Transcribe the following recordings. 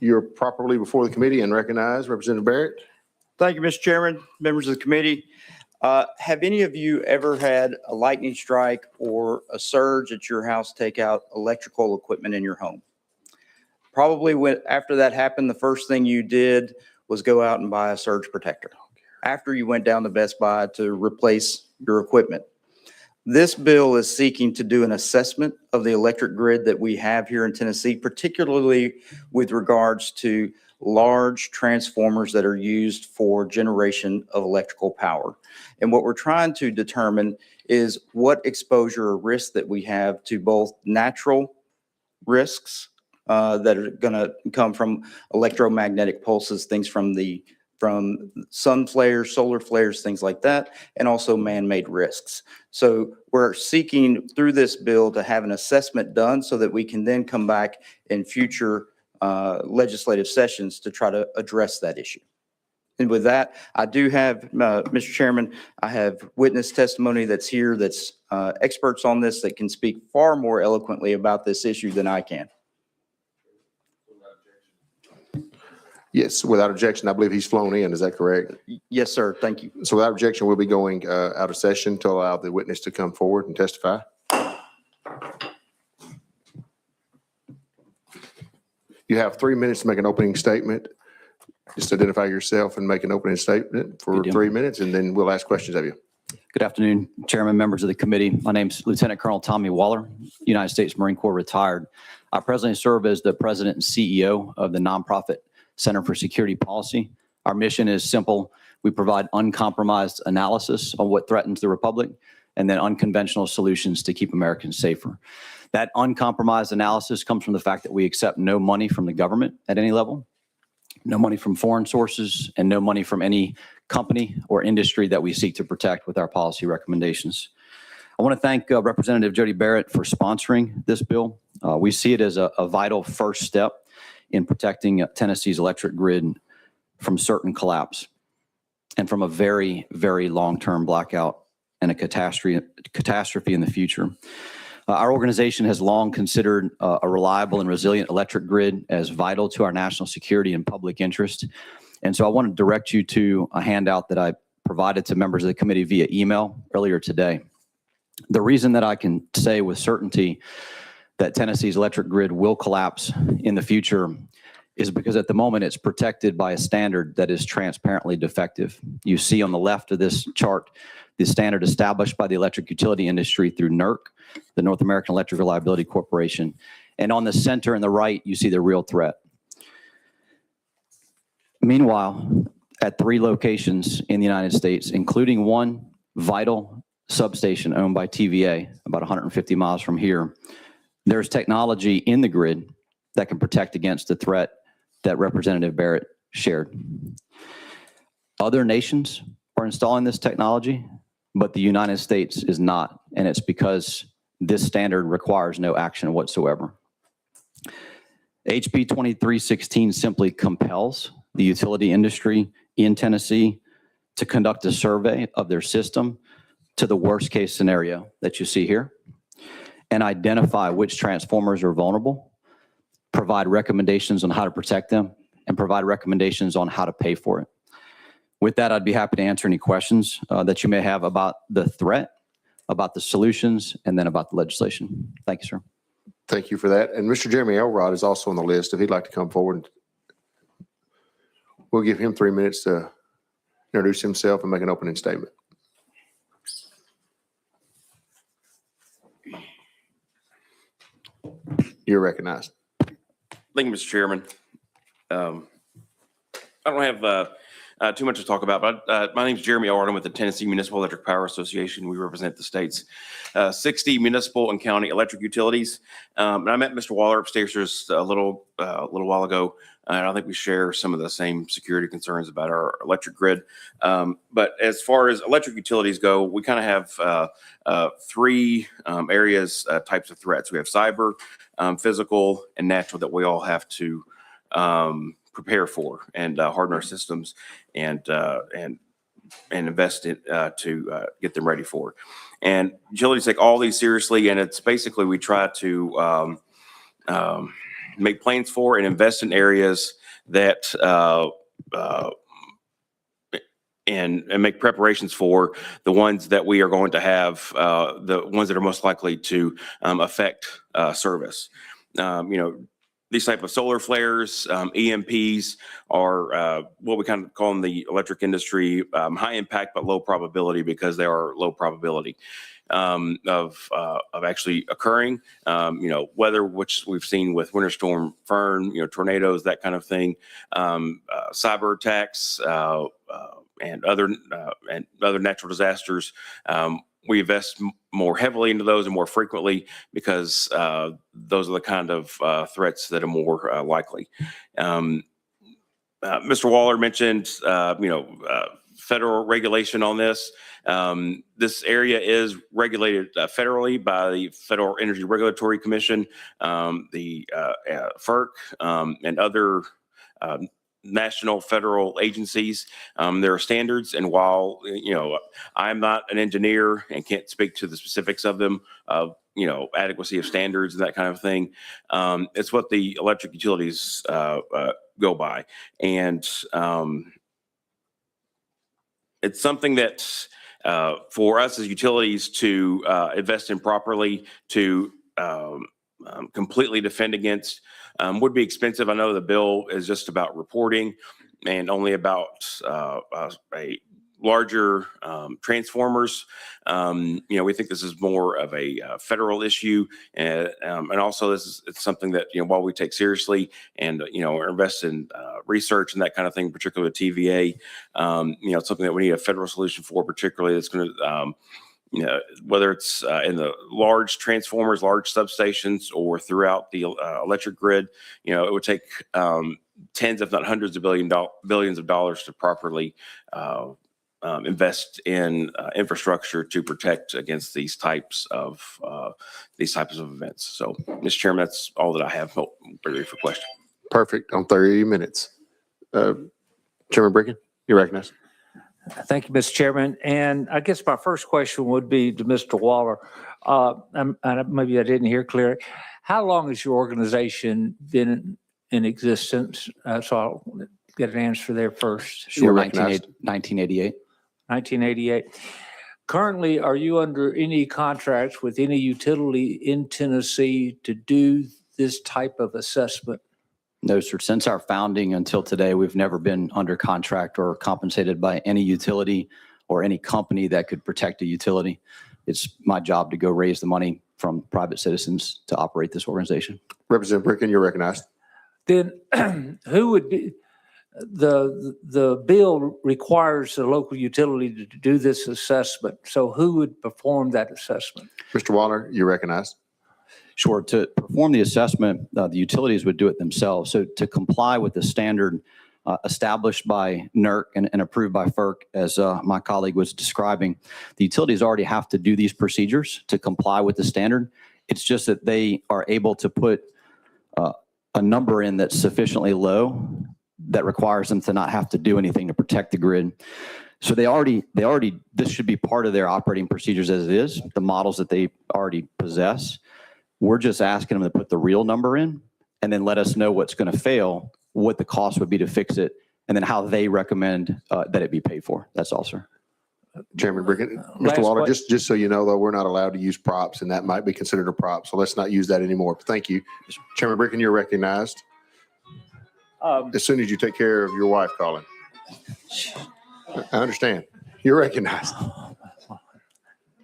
You're properly before the committee and recognized. Representative Barrett. Thank you, Mr. Chairman, members of the committee. Have any of you ever had a lightning strike or a surge at your house take out electrical equipment in your home? Probably after that happened, the first thing you did was go out and buy a surge protector after you went down to Best Buy to replace your equipment. This bill is seeking to do an assessment of the electric grid that we have here in Tennessee, particularly with regards to large transformers that are used for generation of electrical power. And what we're trying to determine is what exposure or risk that we have to both natural risks that are going to come from electromagnetic pulses, things from sun flares, solar flares, things like that, and also man-made risks. So we're seeking through this bill to have an assessment done so that we can then come back in future legislative sessions to try to address that issue. And with that, I do have, Mr. Chairman, I have witness testimony that's here that's experts on this that can speak far more eloquently about this issue than I can. Yes, without objection. I believe he's flown in. Is that correct? Yes, sir. Thank you. So without objection, we'll be going out of session to allow the witness to come forward and testify. You have 3 minutes to make an opening statement. Just identify yourself and make an opening statement for 3 minutes, and then we'll ask questions of you. Good afternoon, Chairman, members of the committee. My name is Lieutenant Colonel Tommy Waller, United States Marine Corps retired. I presently serve as the president and CEO of the nonprofit Center for Security Policy. Our mission is simple. We provide uncompromised analysis on what threatens the Republic and then unconventional solutions to keep Americans safer. That uncompromised analysis comes from the fact that we accept no money from the government at any level, no money from foreign sources, and no money from any company or industry that we seek to protect with our policy recommendations. I want to thank Representative Jody Barrett for sponsoring this bill. We see it as a vital first step in protecting Tennessee's electric grid from certain collapse and from a very, very long-term blackout and a catastrophe in the future. Our organization has long considered a reliable and resilient electric grid as vital to our national security and public interest. And so I want to direct you to a handout that I provided to members of the committee via email earlier today. The reason that I can say with certainty that Tennessee's electric grid will collapse in the future is because at the moment it's protected by a standard that is transparently defective. You see on the left of this chart, the standard established by the electric utility industry through NERC, the North American Electric Reliability Corporation. And on the center and the right, you see the real threat. Meanwhile, at 3 locations in the United States, including one vital substation owned by TVA, about 150 miles from here, there's technology in the grid that can protect against the threat that Representative Barrett shared. Other nations are installing this technology, but the United States is not, and it's because this standard requires no action whatsoever. HB 2316 simply compels the utility industry in Tennessee to conduct a survey of their system to the worst case scenario that you see here and identify which transformers are vulnerable, provide recommendations on how to protect them, and provide recommendations on how to pay for it. With that, I'd be happy to answer any questions that you may have about the threat, about the solutions, and then about the legislation. Thank you, sir. Thank you for that. And Mr. Jeremy Elrod is also on the list. If he'd like to come forward, we'll give him 3 minutes to introduce himself and make an opening statement. You're recognized. Thank you, Mr. Chairman. I don't have too much to talk about, but my name is Jeremy Elrod. I'm with the Tennessee Municipal Electric Power Association. We represent the state's 60 municipal and county electric utilities. And I met Mr. Waller upstairs just a little while ago, and I think we share some of the same security concerns about our electric grid. But as far as electric utilities go, we kind of have 3 areas, types of threats. We have cyber, physical, and natural that we all have to prepare for and harden our systems and invest in to get them ready for. And utilities take all these seriously, and it's basically we try to make plans for and invest in areas that and make preparations for the ones that we are going to have, the ones that are most likely to affect service. These type of solar flares, EMPs, are what we kind of call in the electric industry high impact but low probability, because they are low probability of actually occurring. Weather, which we've seen with Winter Storm Fern, tornadoes, that kind of thing, cyber attacks, and other natural disasters. We invest more heavily into those and more frequently, because those are the kind of threats that are more likely. Mr. Waller mentioned, federal regulation on this. This area is regulated federally by the Federal Energy Regulatory Commission, the FERC, and other national federal agencies. There are standards, and while I'm not an engineer and can't speak to the specifics of them, adequacy of standards and that kind of thing, it's what the electric utilities go by, and it's something that for us as utilities to invest in properly, to completely defend against, would be expensive. I know the bill is just about reporting and only about a larger transformers. We think this is more of a federal issue, and also it's something that while we take seriously and invest in research and that kind of thing, particularly with TVA, it's something that we need a federal solution for, particularly that's going to whether it's in the large transformers, large substations, or throughout the electric grid. It would take tens, if not hundreds of billions of dollars to properly invest in infrastructure to protect against these types of events. So, Mr. Chairman, that's all that I have. Ready for question. Perfect. On 30 minutes. Chairman Bricken, you're recognized. Thank you, Mr. Chairman. And I guess my first question would be to Mr. Waller. And maybe I didn't hear clearly. How long has your organization been in existence? So I'll get an answer there first. Sure, 1988. 1988. Currently, are you under any contracts with any utility in Tennessee to do this type of assessment? No, sir. Since our founding until today, we've never been under contract or compensated by any utility or any company that could protect a utility. It's my job to go raise the money from private citizens to operate this organization. Representative Bricken, you're recognized. Then who would be, the bill requires the local utility to do this assessment. So who would perform that assessment? Mr. Waller, you're recognized. Sure. To perform the assessment, the utilities would do it themselves. So to comply with the standard established by NERC and approved by FERC, as my colleague was describing, the utilities already have to do these procedures to comply with the standard. It's just that they are able to put a number in that's sufficiently low that requires them to not have to do anything to protect the grid. So this should be part of their operating procedures as it is, the models that they already possess. We're just asking them to put the real number in and then let us know what's going to fail, what the cost would be to fix it, and then how they recommend that it be paid for. That's all, sir. Chairman Bricken, Mr. Waller, just so you know, though, we're not allowed to use props, and that might be considered a prop. So let's not use that anymore. Thank you. Chairman Bricken, you're recognized. As soon as you take care of your wife calling. I understand. You're recognized.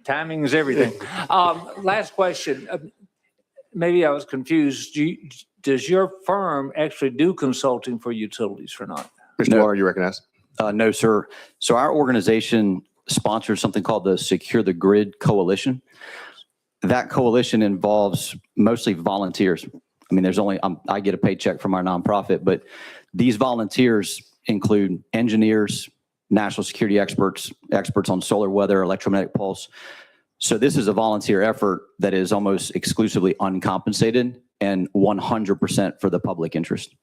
Timing is everything. Last question. Maybe I was confused. Does your firm actually do consulting for utilities or not? Mr. Waller, you recognized. No, sir. So our organization sponsors something called the Secure the Grid Coalition. That coalition involves mostly volunteers. I mean, there's only, I get a paycheck from our nonprofit, but these volunteers include engineers, national security experts on solar weather, electromagnetic pulse. So this is a volunteer effort that is almost exclusively uncompensated and 100% for the public interest.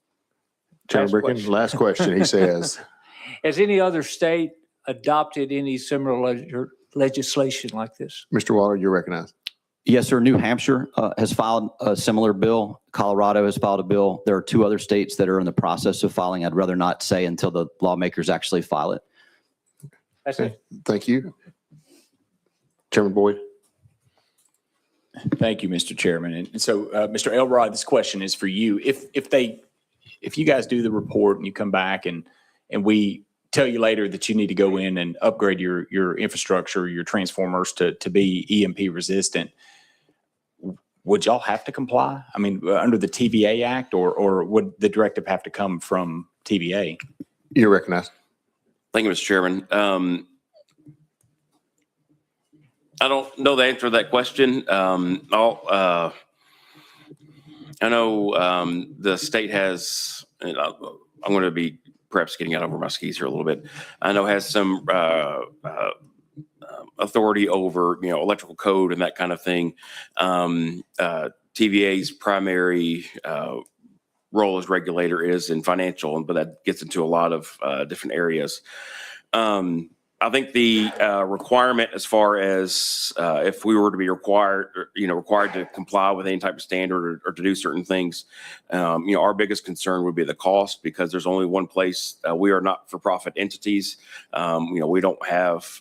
Chairman Bricken, last question, he says. Has any other state adopted any similar legislation like this? Mr. Waller, you're recognized. Yes, sir. New Hampshire has filed a similar bill. Colorado has filed a bill. There are 2 other states that are in the process of filing. I'd rather not say until the lawmakers actually file it. That's it. Thank you. Chairman Boyd. Thank you, Mr. Chairman. And so, Mr. Elrod, this question is for you. If you guys do the report and you come back and we tell you later that you need to go in and upgrade your infrastructure, your transformers to be EMP resistant, would y'all have to comply? I mean, under the TVA Act, or would the directive have to come from TVA? You're recognized. Thank you, Mr. Chairman. I don't know the answer to that question. I know the state has, and I'm going to be perhaps getting out over my skis here a little bit. I know has some authority over, electrical code and that kind of thing. TVA's primary role as regulator is in financial, but that gets into a lot of different areas. I think the requirement as far as if we were to be required to comply with any type of standard or to do certain things, our biggest concern would be the cost, because there's only one place. We are not for-profit entities. We don't have,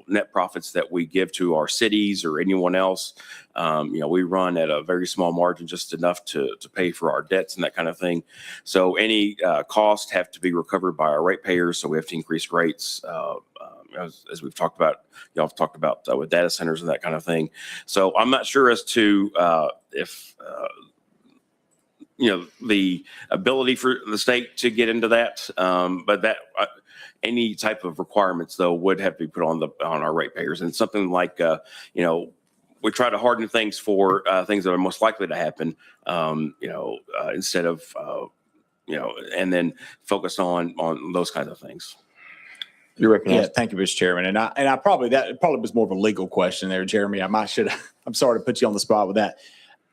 net profits that we give to our cities or anyone else. We run at a very small margin, just enough to pay for our debts and that kind of thing. So any costs have to be recovered by our ratepayers. So we have to increase rates. As we've talked about, y'all have talked about with data centers and that kind of thing. So I'm not sure as to if, the ability for the state to get into that, but that any type of requirements, though, would have to be put on our ratepayers. And something like, we try to harden things for things that are most likely to happen, instead of, and then focus on those kinds of things. You're recognized. Yeah, thank you, Mr. Chairman. And I probably was more of a legal question there, Jeremy. I'm sorry to put you on the spot with that.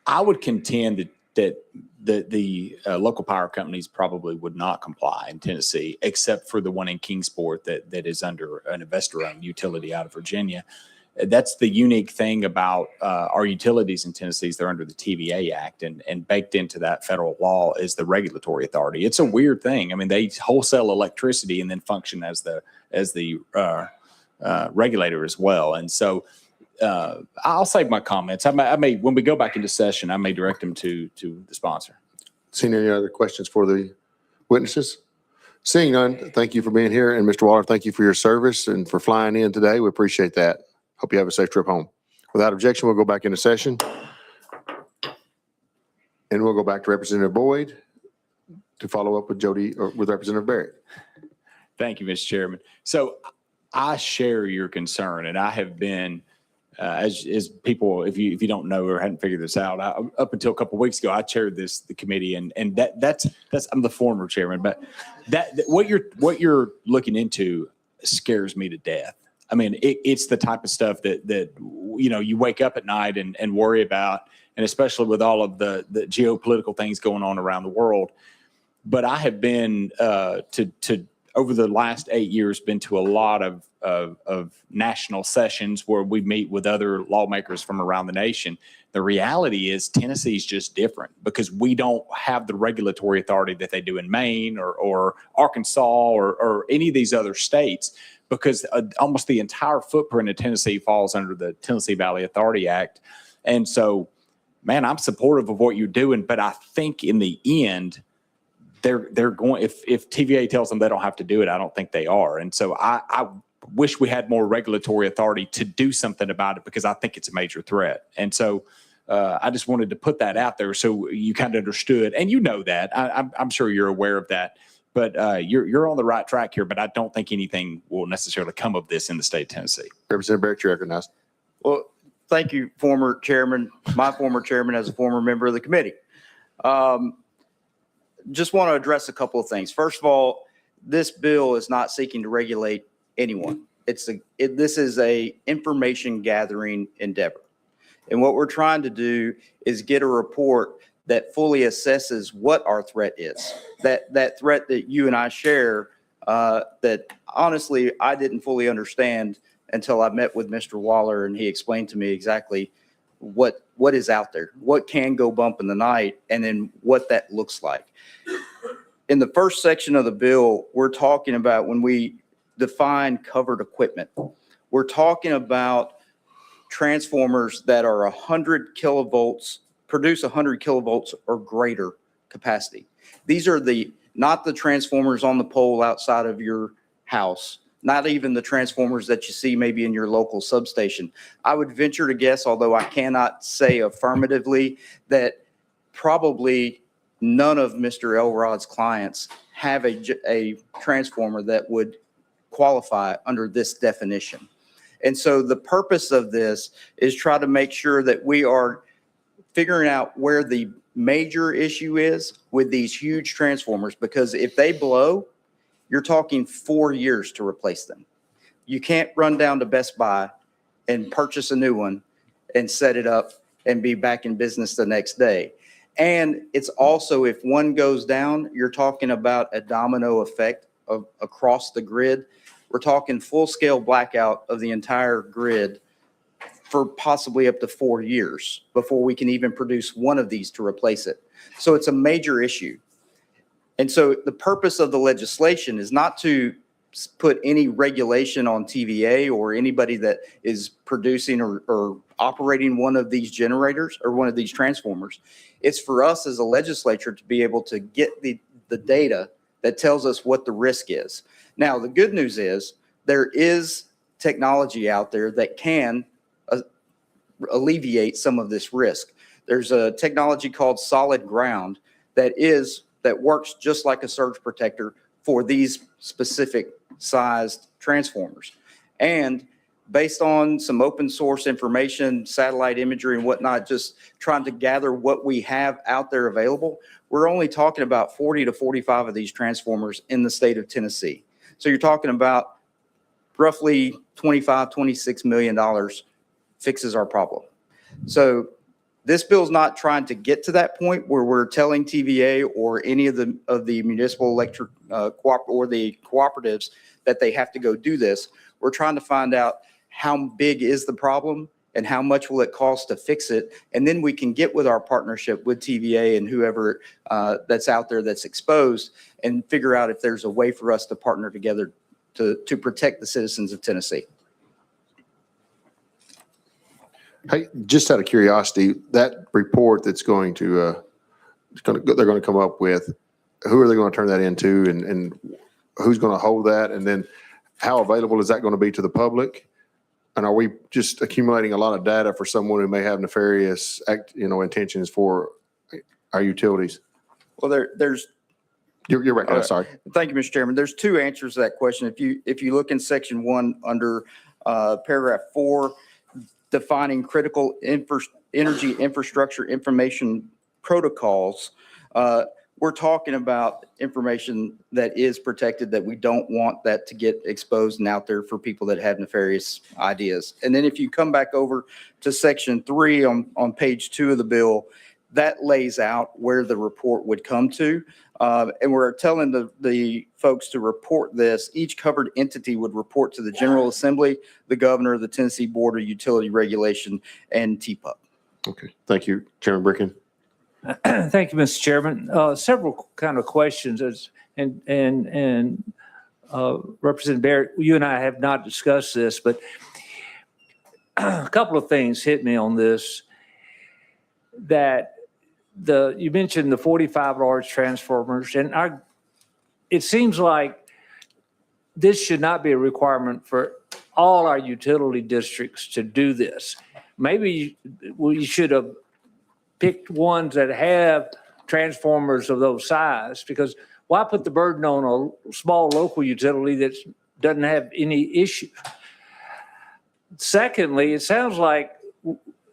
I would contend that the local power companies probably would not comply in Tennessee, except for the one in Kingsport that is under an investor-owned utility out of Virginia. That's the unique thing about our utilities in Tennessee is they're under the TVA Act, and baked into that federal law is the regulatory authority. It's a weird thing. I mean, they wholesale electricity and then function as the regulator as well. And so I'll save my comments. I may, when we go back into session, I may direct them to the sponsor. Seeing any other questions for the witnesses? Seeing none, thank you for being here. And Mr. Waller, thank you for your service and for flying in today. We appreciate that. Hope you have a safe trip home. Without objection, we'll go back into session. And we'll go back to Representative Boyd to follow up with Jody or with Representative Barrett. Thank you, Mr. Chairman. So I share your concern, and I have been, as people, if you don't know or hadn't figured this out, up until a couple of weeks ago, I chaired the committee, and that's I'm the former chairman, but what you're looking into scares me to death. I mean, it's the type of stuff that you wake up at night and worry about, and especially with all of the geopolitical things going on around the world. But I have been to over the last 8 years been to a lot of national sessions where we meet with other lawmakers from around the nation. The reality is Tennessee's just different because we don't have the regulatory authority that they do in Maine or Arkansas or any of these other states, because almost the entire footprint of Tennessee falls under the Tennessee Valley Authority Act. And so, man, I'm supportive of what you're doing, but I think in the end, they're going, if TVA tells them they don't have to do it, I don't think they are. And so I wish we had more regulatory authority to do something about it, because I think it's a major threat. And so I just wanted to put that out there so you kind of understood, and you know that. I'm sure you're aware of that. But you're on the right track here, but I don't think anything will necessarily come of this in the state of Tennessee. Representative Barrett, you're recognized. Well, thank you, former chairman, my former chairman as a former member of the committee. Just want to address a couple of things. First of all, this bill is not seeking to regulate anyone. This is a information gathering endeavor. And what we're trying to do is get a report that fully assesses what our threat is. That threat that you and I share, that honestly, I didn't fully understand until I met with Mr. Waller and he explained to me exactly what is out there, what can go bump in the night, and then what that looks like. In the first section of the bill, we're talking about when we define covered equipment, we're talking about transformers that are 100 kilovolts, produce 100 kilovolts or greater capacity. These are not the transformers on the pole outside of your house, not even the transformers that you see maybe in your local substation. I would venture to guess, although I cannot say affirmatively, that probably none of Mr. Elrod's clients have a transformer that would qualify under this definition. And so the purpose of this is try to make sure that we are figuring out where the major issue is with these huge transformers, because if they blow, you're talking 4 years to replace them. You can't run down to Best Buy and purchase a new one and set it up and be back in business the next day. And it's also, if one goes down, you're talking about a domino effect across the grid. We're talking full-scale blackout of the entire grid for possibly up to 4 years before we can even produce one of these to replace it. So it's a major issue. And so the purpose of the legislation is not to put any regulation on TVA or anybody that is producing or operating one of these generators or one of these transformers. It's for us as a legislature to be able to get the data that tells us what the risk is. Now, the good news is there is technology out there that can alleviate some of this risk. There's a technology called solid ground that works just like a surge protector for these specific sized transformers. And based on some open source information, satellite imagery and whatnot, just trying to gather what we have out there available, we're only talking about 40 to 45 of these transformers in the state of Tennessee. So you're talking about roughly $26 million fixes our problem. So this bill's not trying to get to that point where we're telling TVA or any of the municipal electric or the cooperatives that they have to go do this. We're trying to find out how big is the problem and how much will it cost to fix it, and then we can get with our partnership with TVA and whoever that's out there that's exposed and figure out if there's a way for us to partner together to protect the citizens of Tennessee. Hey, just out of curiosity, that report that's they're going to come up with, who are they going to turn that into, and who's going to hold that, and then how available is that going to be to the public? And are we just accumulating a lot of data for someone who may have nefarious intentions for our utilities? Well, there's. You're right. Right. Sorry. Thank you, Mr. Chairman. There's two answers to that question. If you look in section 1 under paragraph 4, defining critical energy infrastructure information protocols, we're talking about information that is protected, that we don't want that to get exposed and out there for people that have nefarious ideas. And then if you come back over to section 3 on page 2 of the bill, that lays out where the report would come to. And we're telling the folks to report this. Each covered entity would report to the General Assembly, the governor, the Tennessee Board of Utility Regulation, and TPUP. Okay. Thank you, Chairman Bricken. Thank you, Mr. Chairman. Several kind of questions, and Representative Barrett, you and I have not discussed this, but a couple of things hit me on this. That you mentioned the 45 large transformers, and it seems like this should not be a requirement for all our utility districts to do this. Maybe we should have picked ones that have transformers of those size, because why put the burden on a small local utility that doesn't have any issue? Secondly, it sounds like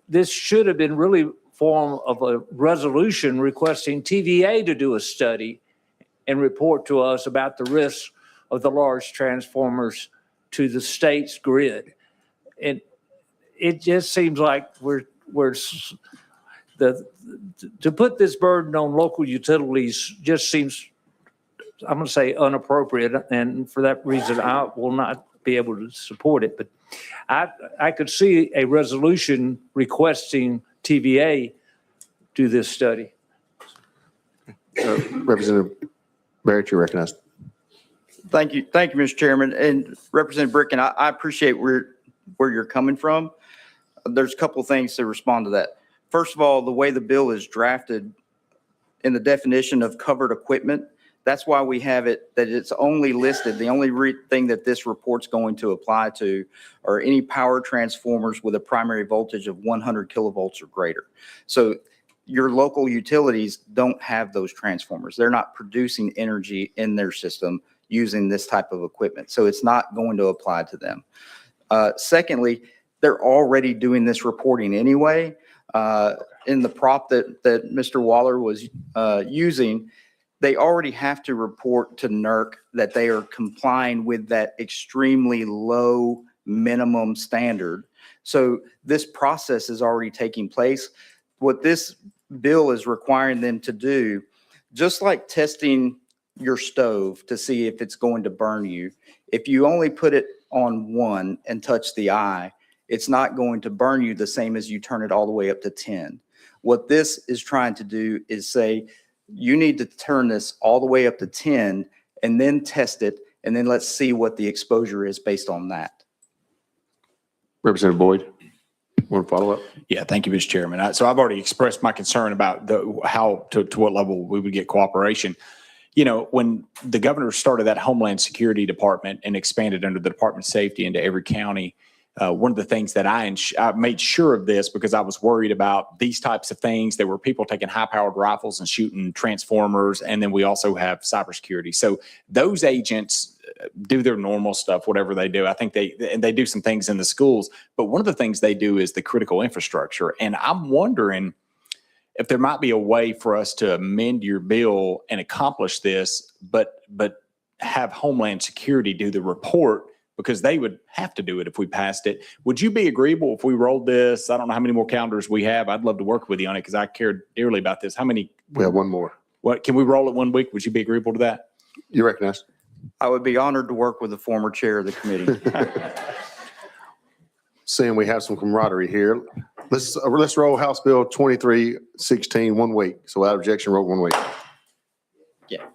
this should have been really form of a resolution requesting TVA to do a study and report to us about the risks of the large transformers to the state's grid. And it just seems like to put this burden on local utilities just seems, I'm going to say, inappropriate. And for that reason, I will not be able to support it. But I could see a resolution requesting TVA do this study. Representative Barrett, you're recognized. Thank you, Mr. Chairman. And Representative Bricken, I appreciate where you're coming from. There's a couple of things to respond to that. First of all, the way the bill is drafted in the definition of covered equipment, that's why we have it, that it's only listed. The only thing that this report's going to apply to are any power transformers with a primary voltage of 100 kilovolts or greater. So your local utilities don't have those transformers. They're not producing energy in their system using this type of equipment. So it's not going to apply to them. Secondly, they're already doing this reporting anyway. In the prop that Mr. Waller was using, they already have to report to NERC that they are complying with that extremely low minimum standard. So this process is already taking place. What this bill is requiring them to do, just like testing your stove to see if it's going to burn you, if you only put it on 1 and touch the eye, it's not going to burn you the same as you turn it all the way up to 10. What this is trying to do is say, you need to turn this all the way up to 10 and then test it, and then let's see what the exposure is based on that. Representative Boyd, want to follow up? Yeah, thank you, Mr. Chairman. So I've already expressed my concern about how to what level we would get cooperation. You know, when the governor started that Homeland Security Department and expanded under the Department of Safety into every county, one of the things that I made sure of this because I was worried about these types of things. There were people taking high-powered rifles and shooting transformers, and then we also have cybersecurity. So those agents do their normal stuff, whatever they do. I think they do some things in the schools, but one of the things they do is the critical infrastructure. And I'm wondering if there might be a way for us to amend your bill and accomplish this, but have Homeland Security do the report, because they would have to do it if we passed it. Would you be agreeable if we rolled this? I don't know how many more calendars we have. I'd love to work with you on it because I cared dearly about this. How many? We have one more. What, can we roll it 1 week? Would you be agreeable to that? You recognized. I would be honored to work with the former chair of the committee. Seeing we have some camaraderie here, let's roll House Bill 2316 1 week. So without objection, roll 1 week. Yeah.